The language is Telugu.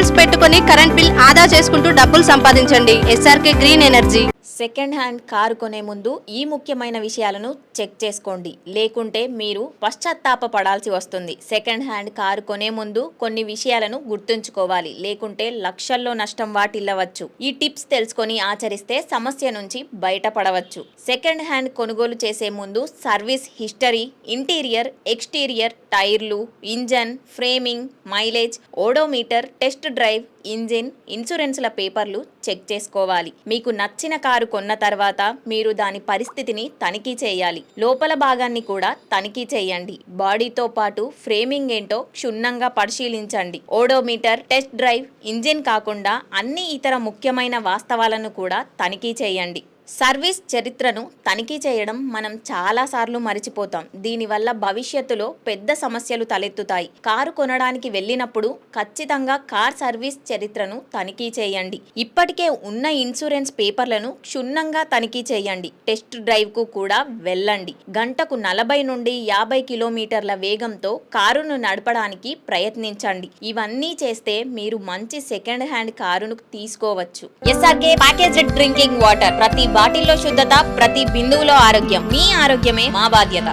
ఇన్సూరెన్స్ పెట్టుకొని కరెంట్ బిల్ ఆదా చేసుకుంటూ డబ్బులు సంపాదించండి. SRK green energy. Second hand car కొనే ముందు ఈ ముఖ్యమైన విషయాలను చెక్ చేసుకోండి, లేకుంటే మీరు పశ్చాత్తాపపడాల్సి వస్తుంది. సెకండ్ హ్యాండ్ కారు కొనే ముందు కొన్ని విషయాలను గుర్తుంచుకోవాలి, లేకుంటే లక్షల్లో నష్టం వాటిల్లవచ్చు. ఈ టిప్స్ తెలుసుకొని ఆచరిస్తే సమస్య నుంచి బయటపడవచ్చు. సెకండ్ హ్యాండ్ కొనుగోలు చేసే ముందు సర్వీస్ హిస్టరీ, ఇంటీరియర్, ఎక్స్టీరియర్, టైర్లు, engine, framing, mileage, odometer, test drive, engine, ఇన్సూరెన్స్ల పేపర్లు చెక్ చేసుకోవాలి. మీకు నచ్చిన కారు కొన్న తర్వాత మీరు దాని పరిస్థితిని తనిఖీ చేయాలి. లోపల భాగాన్ని కూడా తనిఖీ చేయండి. బాడీతో పాటు ఫ్రేమింగ్ ఏంటో క్షుణ్ణంగా పరిశీలించండి. ఓడోమీటర్, టెస్ట్ డ్రైవ్, ఇంజిన్ కాకుండా అన్ని ఇతర ముఖ్యమైన వాస్తవాలను కూడా తనిఖీ చేయండి. సర్వీస్ చరిత్రను తనిఖీ చేయడం మనం చాలాసార్లు మరిచిపోతాం. దీనివల్ల భవిష్యత్తులో పెద్ద సమస్యలు తలెత్తుతాయి. కారు కొనడానికి వెళ్ళినప్పుడు ఖచ్చితంగా కార్ సర్వీస్ చరిత్రను తనిఖీ చేయండి. ఇప్పటికే ఉన్న ఇన్సూరెన్స్ పేపర్లను క్షుణ్ణంగా తనిఖీ చేయండి. టెస్ట్ డ్రైవ్కు కూడా వెళ్ళండి. గంటకు 40 నుండి 50 కిలోమీటర్ల వేగంతో కారును నడపడానికి ప్రయత్నించండి. ఇవన్నీ చేస్తే మీరు మంచి సెకండ్ హ్యాండ్ కారును తీసుకోవచ్చు. SRK packaged drinking water. ప్రతి బాటిల్లో శుద్ధత, ప్రతి బిందువులో ఆరోగ్యం. మీ ఆరోగ్యమే మా బాధ్యత.